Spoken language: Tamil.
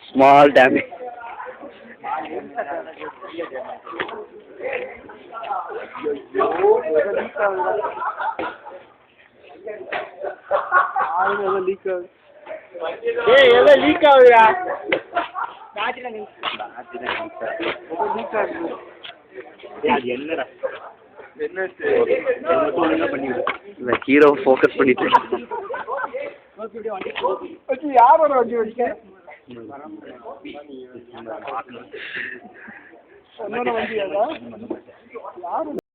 Small damage. leak ஆகுதுடா. ஹீரோ ஃபோக்கஸ் பண்ணிட்டு யாரோட வண்டி வண்டிக்க வண்டி யாரு